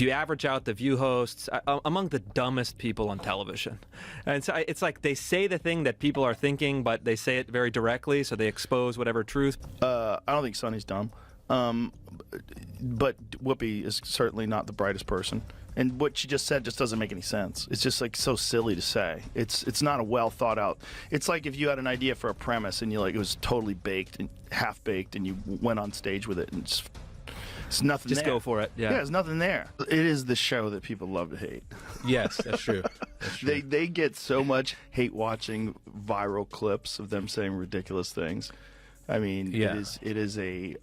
you average out the View hosts, among the dumbest people on television. And so it's like they say the thing that people are thinking, but they say it very directly, so they expose whatever truth. I don't think Sonny's dumb. But Whoopi is certainly not the brightest person. And what she just said just doesn't make any sense. It's just like so silly to say. It's not a well thought out. It's like if you had an idea for a premise and it was totally baked and half baked and you went on stage with it and it's nothing Just there. go for it. Yeah, there's nothing there. It is the show that people love to hate. Yes, that's true. That's true. They get so much hate watching viral clips of them saying ridiculous things. I mean, it is a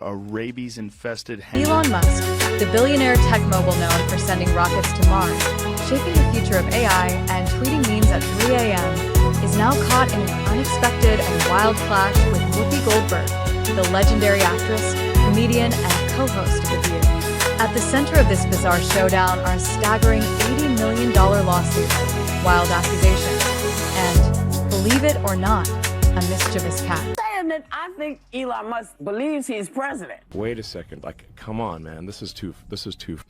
rabies-infested... Elon Musk, the billionaire tech mogul known for sending rockets to Mars, shaping the future of AI, and tweeting memes at 3 a.m., is now caught in an unexpected and wild clash with Whoopi Goldberg, the legendary actress, comedian, and co-host of The View. At the center of this bizarre showdown are a staggering $80 million lawsuit, wild accusations, and, believe it or not, a mischievous cat. That I think Elon Musk believes he's president. Wait a second, come on, man, this is too.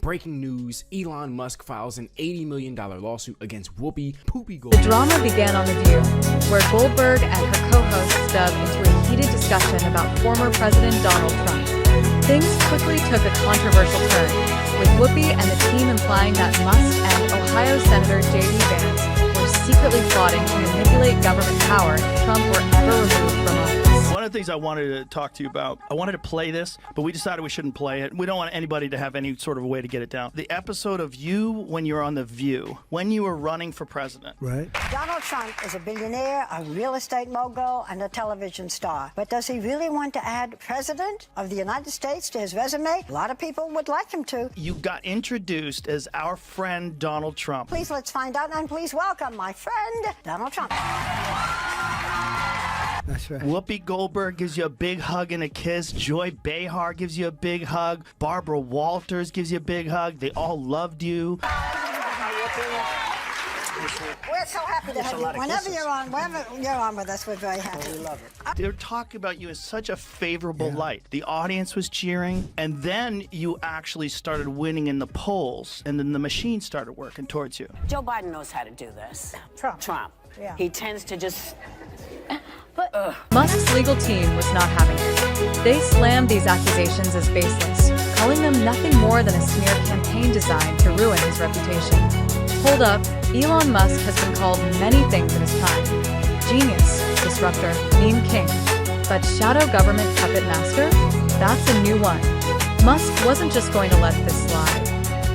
Breaking news, Elon Musk files an $80 million lawsuit against Whoopi Goldberg. The drama began on The View, where Goldberg and her co-hosts dove into a heated discussion about former President Donald Trump. Things quickly took a controversial turn, with Whoopi and the team implying that Musk and Ohio Senator J.D. Vance were secretly plotting to manipulate government power if Trump were ever removed from office. One of the things I wanted to talk to you about, I wanted to play this, but we decided we shouldn't play it. We don't want anybody to have any sort of a way to get it down. The episode of you when you're on The View, when you were running for president. Right. Donald Trump is a billionaire, a real estate mogul, and a television star. But does he really want to add president of the United States to his resume? A lot of people would like him to. You got introduced as our friend Donald Trump. Please let's find out, and please welcome my friend, Donald Trump. That's right. Whoopi Goldberg gives you a big hug and a kiss. Joy Behar gives you a big hug. Barbara Walters gives you a big hug. They all loved you. We're so happy to have you. Whenever you're on with us, we're very happy. We love it. They're talking about you in such a favorable light. The audience was cheering, and then you actually started winning in the polls, and then the machine started working towards you. Joe Biden knows how to do this. Trump. Yeah. He tends to just... Musk's legal team was not having it. They slammed these accusations as baseless, calling them nothing more than a smear campaign designed to ruin his reputation. Hold up, Elon Musk has been called many things in his time. Genius, disruptor, meme king. But shadow government puppet master? That's a new one. Musk wasn't just going to let this slide.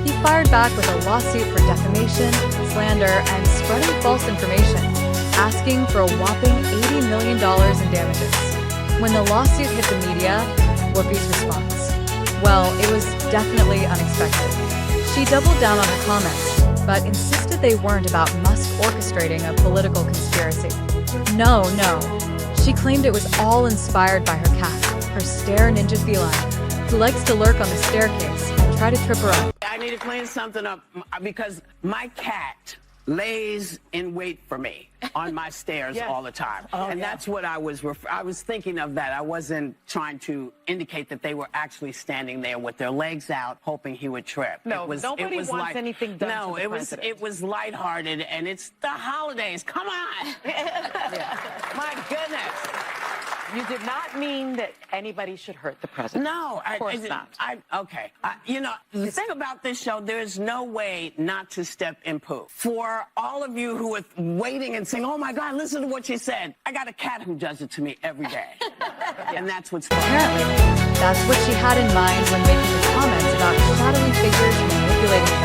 He fired back with a lawsuit for defamation, slander, and spreading false information, asking for a whopping $80 million in damages. When the lawsuit hit the media, Whoopi's response? Well, it was definitely unexpected. She doubled down on her comments, but insisted they weren't about Musk orchestrating a political conspiracy. No. She claimed it was all inspired by her cat, her stare ninja feline, who likes to lurk on the staircase and try to trip her up. I need to clean something up because my cat lays in wait for me on my stairs all the time. That's what I was thinking of that. I wasn't trying to indicate that they were actually standing there with their legs out hoping he would trip. No, nobody wants anything done to the president. It was lighthearted, and it's the holidays. Come on. My goodness. You did not mean that anybody should hurt the president. No, of course not. Okay. The thing about this show, there's no way not to step in poo. For all of you who are waiting and saying, oh my God, listen to what she said. I got a cat who does it to me every day. And that's what's fun. Apparently, that's what she had in mind when making the comments about shadowy figures manipulating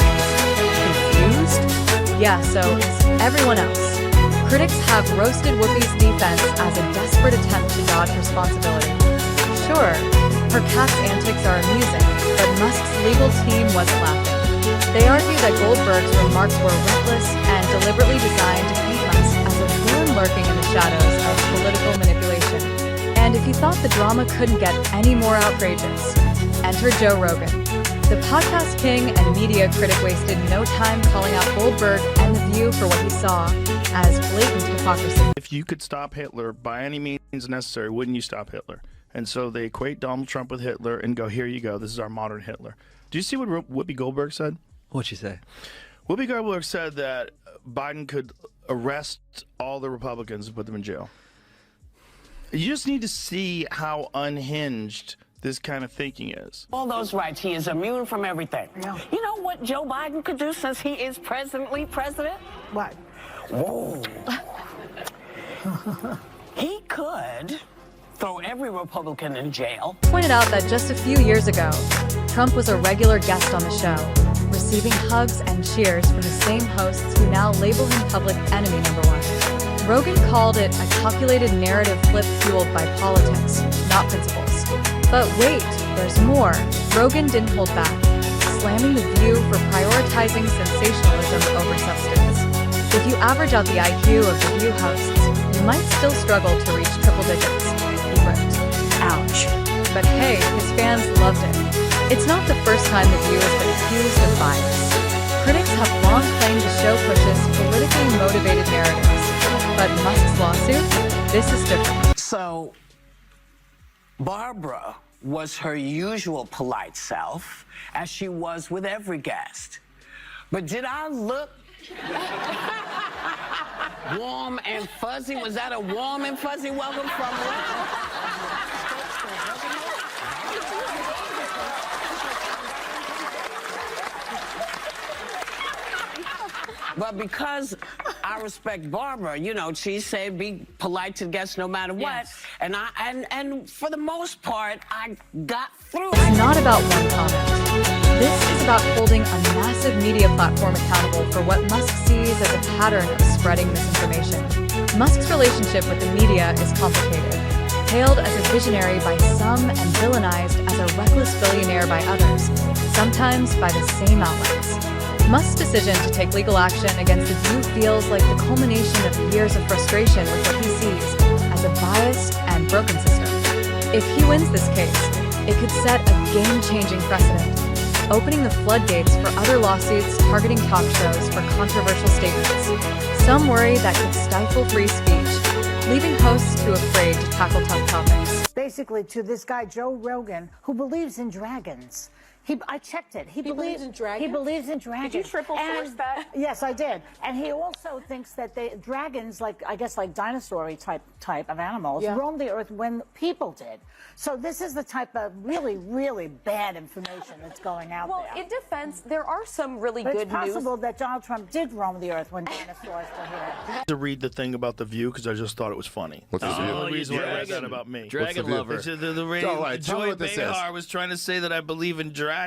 things. Confused? Yeah, so is everyone else. Critics have roasted Whoopi's defense as a desperate attempt to dodge responsibility. Sure, her cat's antics are amusing, but Musk's legal team wasn't laughing. They argue that Goldberg's remarks were reckless and deliberately designed to paint Musk as a villain lurking in the shadows of political manipulation. And if you thought the drama couldn't get any more outrageous, enter Joe Rogan. The podcast king and media critic wasted no time calling out Goldberg and The View for what he saw as blatant hypocrisy. If you could stop Hitler by any means necessary, wouldn't you stop Hitler? And so they equate Donald Trump with Hitler and go, here you go, this is our modern Hitler. Do you see what Whoopi Goldberg said? What'd she say? Whoopi Goldberg said that Biden could arrest all the Republicans and put them in jail. You just need to see how unhinged this kind of thinking is. All those rights. He is immune from everything. Yeah. You know what Joe Biden could do since he is president? What? Whoa. He could throw every Republican in jail. Pointed out that just a few years ago, Trump was a regular guest on the show, receiving hugs and cheers from the same hosts who now label him public enemy number one. Rogan called it a calculated narrative flip fueled by politics, not principles. But wait, there's more. Rogan didn't hold back, slamming The View for prioritizing sensationalism over substance. If you average out the IQ of The View hosts, you might still struggle to reach triple digits, he wrote. Ouch. But hey, his fans loved it. It's not the first time The View has been accused of bias. Critics have long claimed the show pushes politically motivated narratives. But Musk's lawsuit, this is different. So, Barbara was her usual polite self, as she was with every guest. But did I look warm and fuzzy? Was that a warm and fuzzy welcome from But because I respect Barbara, you know, she said be polite to guests no matter what. Yes. And and for the most part, I got through. It's not about one comment. This is about holding a massive media platform accountable for what Musk sees as a pattern of spreading misinformation. Musk's relationship with the media is complicated, hailed as a visionary by some and villainized as a reckless billionaire by others, sometimes by the same outlets. Musk's decision to take legal action against The View feels like the culmination of years of frustration with what he sees as a biased and broken system. If he wins this case, it could set a game-changing precedent, opening the floodgates for other lawsuits targeting talk shows for controversial statements. Some worry that could stifle free speech, leaving hosts too afraid to tackle tough topics. Basically, to this guy, Joe Rogan, who believes in dragons. I checked it. He believes in dragons? He believes in dragons. Did you triple source that? Yes, I did. And he also thinks that dragons, like I guess like dinosaur type of animals, roamed the earth when people did. So this is the type of really, really bad information that's going out there. Well, in defense, there are some really But good it's possible news. that Donald Trump did roam the earth when dinosaurs were here. To read the thing about The View because I just thought it was funny. What's The That's View? the only reason why I read that about me. Dragon View? lover. The All right, tell me Joy what this is. Behar was trying to say that I believe in dragons.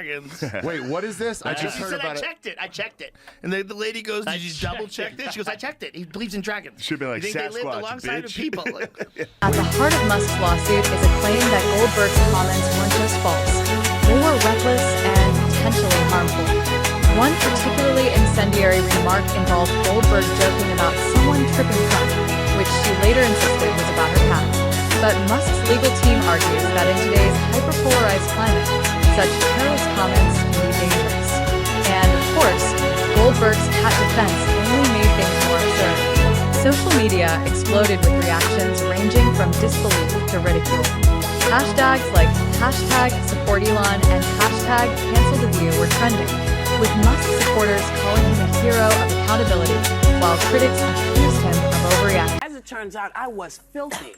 Wait, what is this? I just She heard said, about I it. checked it. I checked it. And the lady goes, did you double check this? She goes, I checked it. He believes in dragons. Should be like you think they lived Sasquatch, alongside of bitch. people? At the heart of Musk's lawsuit is a claim that Goldberg's comments weren't just false. They were reckless and potentially harmful. One particularly incendiary remark involved Goldberg joking about someone tripping Trump, which she later insisted was about her cat. But Musk's legal team argues that in today's hyperpolarized climate, such careless comments can be dangerous. And of course, Goldberg's cat defense only made things more absurd. Social media exploded with reactions ranging from disbelief to ridicule. Hashtags like hashtag support Elon and hashtag cancel The View were trending, with Musk supporters calling him a hero of accountability, while critics accused him of overreacting. As it turns out, I was filthy.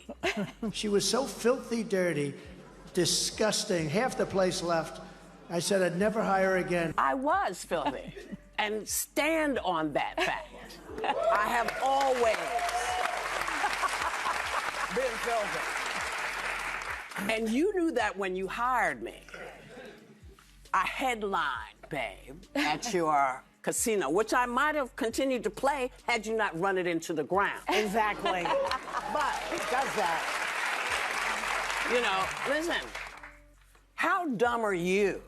She was so filthy dirty, disgusting, half the place left. I said I'd never hire her again. I was filthy. And stand on that fact. I have always been filthy. And you knew that when you hired me. I headlined, babe, at your casino, which I might have continued to play had you not run it into the ground. Exactly. But He does that. you know, listen, how dumb are you?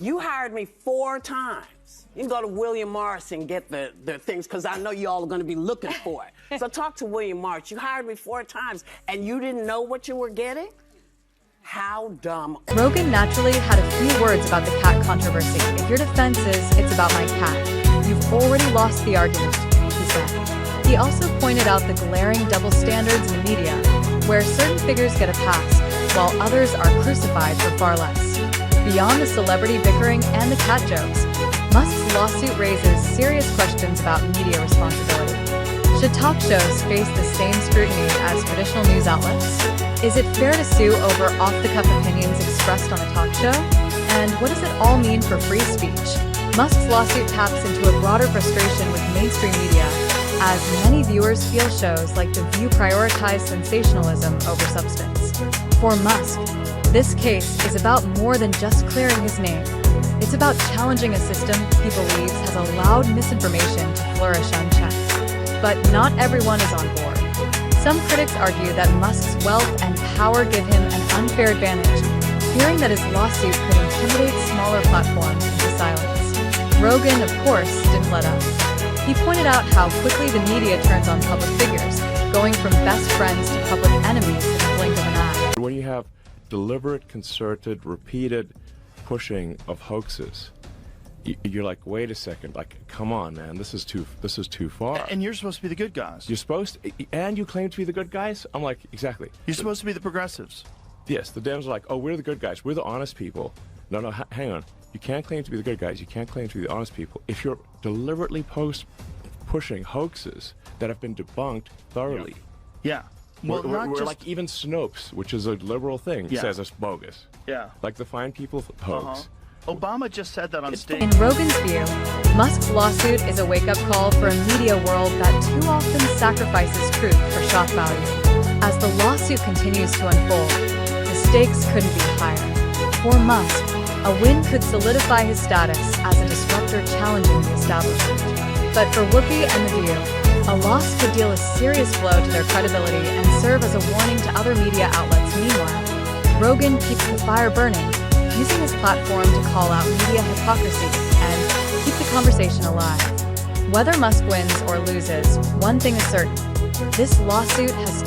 You hired me 4 times. You can go to William Morris and get the things, because I know you all are going to be looking for it. So talk to William Morris. You hired me 4 times, and you didn't know what you were getting? How dumb. Rogan naturally had a few words about the cat controversy. If your defense is, it's about my cat, you've already lost the argument, he said. He also pointed out the glaring double standards in the media, where certain figures get a pass, while others are crucified for far less. Beyond the celebrity bickering and the cat jokes, Musk's lawsuit raises serious questions about media responsibility. Should talk shows face the same scrutiny as traditional news outlets? Is it fair to sue over off-the-cuff opinions expressed on a talk show? And what does it all mean for free speech? Musk's lawsuit taps into a broader frustration with mainstream media, as many viewers feel shows like The View prioritize sensationalism over substance. For Musk, this case is about more than just clearing his name. It's about challenging a system he believes has allowed misinformation to flourish unchecked. But not everyone is on board. Some critics argue that Musk's wealth and power give him an unfair advantage, fearing that his lawsuit could intimidate smaller platforms into silence. Rogan, of course, didn't let up. He pointed out how quickly the media turns on public figures, going from best friends to public enemies in the blink of an eye. When you have deliberate, concerted, repeated pushing of hoaxes, you're like, wait a second, like, come on, man, this is too far. And you're supposed to be the good guys. You're supposed to, and you claim to be the good guys? I'm like, exactly. You're supposed to be the progressives. Yes, the Dems are like, oh, we're the good guys. We're the honest people. No, hang on. You can't claim to be the good guys. You can't claim to be the honest people. If you're deliberately pushing hoaxes that have been debunked thoroughly. Yeah. Well, we're like, even Snopes, which is a liberal thing, says it's bogus. Yeah. Like the Fine People hoax. Obama just said that on stage. In Rogan's view, Musk's lawsuit is a wake-up call for a media world that too often sacrifices truth for shock value. As the lawsuit continues to unfold, the stakes couldn't be higher. For Musk, a win could solidify his status as a disruptor challenging the establishment. But for Whoopi and The View, a loss could deal a serious blow to their credibility and serve as a warning to other media outlets. Meanwhile, Rogan keeps the fire burning, using his platform to call out media hypocrisy and keep the conversation alive. Whether Musk wins or loses, one thing is certain: this lawsuit has